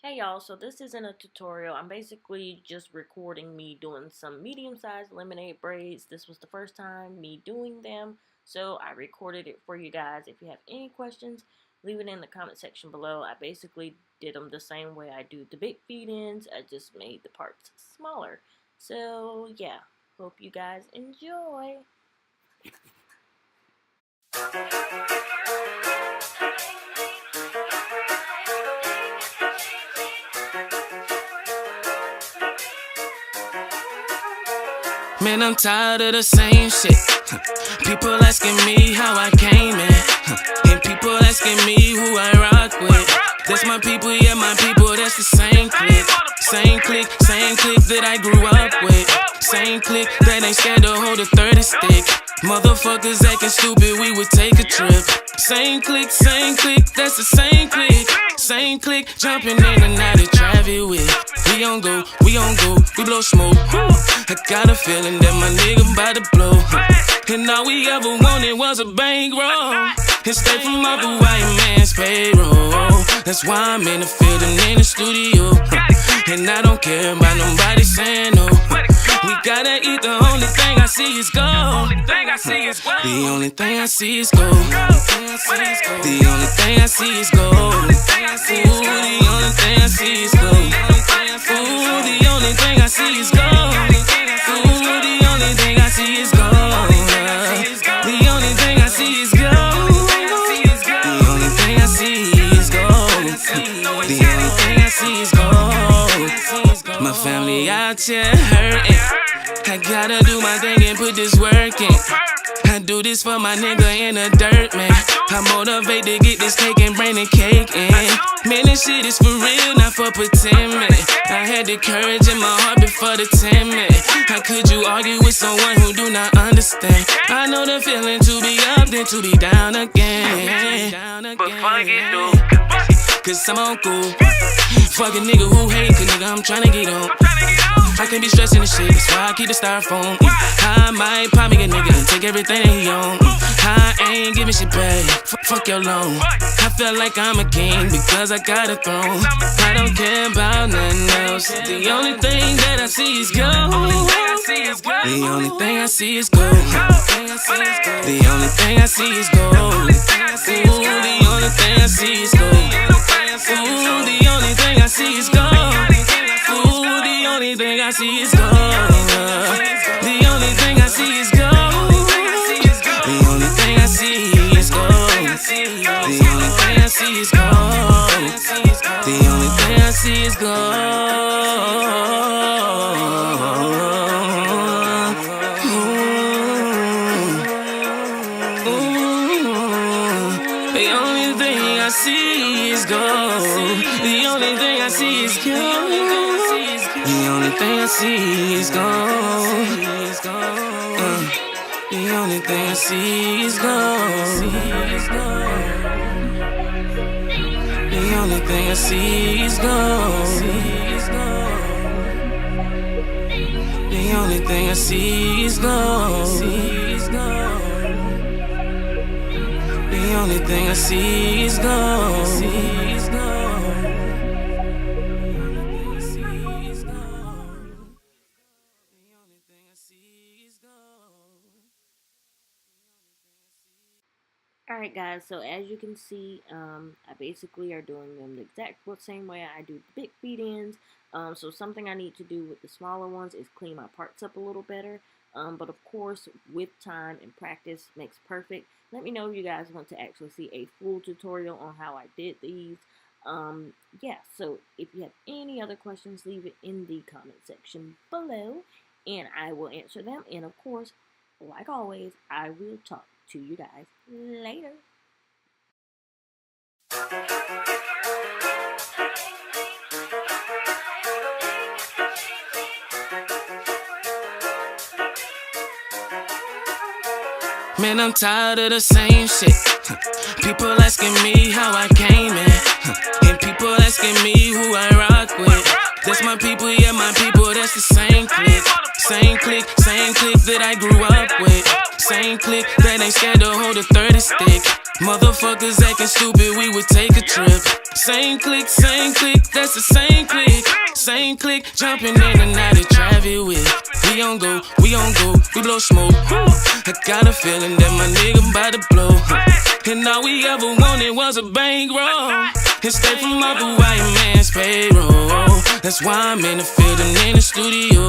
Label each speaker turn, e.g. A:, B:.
A: Hey y'all, so this isn't a tutorial. I'm basically just recording me doing some medium-sized lemonade braids. This was the first time me doing them, so I recorded it for you guys. If you have any questions, leave it in the comment section below. I basically did them the same way I do the big feed-ins. I just made the parts smaller. So yeah, hope you guys enjoy.
B: Man, I'm tired of the same shit. People asking me how I came in, and people asking me who I rock with. That's my people, yeah, my people, that's the same clique. Same clique that I grew up with. Same clique that ain't scared to hold a 30 stick. Motherfuckers acting stupid, we would take a trip. Same clique, that's the same clique. Same clique, jumping in and out of traffic with. We on go, we blow smoke. I got a feeling that my nigga bout to blow. And all we ever wanted was a bankroll. And stay from off the white man's payroll. That's why I'm in the field and in the studio. And I don't care about nobody saying no. We gotta eat, the only thing I see is gold. The only thing I see is gold. The only thing I see is gold. The only thing I see is gold. Ooh, the only thing I see is gold. Ooh, the only thing I see is gold. Ooh, the only thing I see is gold. The only thing I see is gold. The only thing I see is gold. The only thing I see is gold. My family out here hurting. I gotta do my thing and put this work in. I do this for my nigga in the dirt, man. I motivate to get this cake and bring the cake in. Man, this shit is for real, not for pretending. I had the courage in my heart before the timid. How could you argue with someone who do not understand? I know the feeling to be up, then to be down again. But fuck it, though, cause I'm on cool. Fuck a nigga who hate, cause nigga, I'm tryna get on. I can't be stressing this shit, that's why I keep the styrofoam. I might pop me a nigga and take everything that he own. I ain't giving shit back, fuck your loan. I feel like I'm a king because I got a throne. I don't care about nothing else. The only thing that I see is gold. The only thing I see is gold. The only thing I see is gold. Ooh, the only thing I see is gold. Ooh, the only thing I see is gold. Ooh, the only thing I see is gold. The only thing I see is gold. The only thing I see is gold. The only thing I see is gold. The only thing I see is gold. The only thing I see is gold. The only thing I see is gold. The only thing I see is gold. The only thing I see is gold. The only thing I see is gold. The only thing I see is gold. The only thing I see is gold.
A: Alright guys, so as you can see, I basically are doing them the exact same way I do the big feed-ins. So something I need to do with the smaller ones is clean my parts up a little better. But of course, with time and practice makes perfect. Let me know if you guys want to actually see a full tutorial on how I did these. Yeah, so if you have any other questions, leave it in the comment section below, and I will answer them. And of course, like always, I will talk to you guys later.
B: Man, I'm tired of the same shit. People asking me how I came in, and people asking me who I rock with. That's my people, yeah, my people, that's the same clique. Same clique that I grew up with. Same clique that ain't scared to hold a 30 stick. Motherfuckers acting stupid, we would take a trip. Same click, that's the same click. Same click, jumping in and out of traffic with. We on go, we blow smoke. I got a feeling that my nigga about to blow. And all we ever wanted was a bankroll. And stay from other white man's payroll. That's why I'm in the field and in the studio.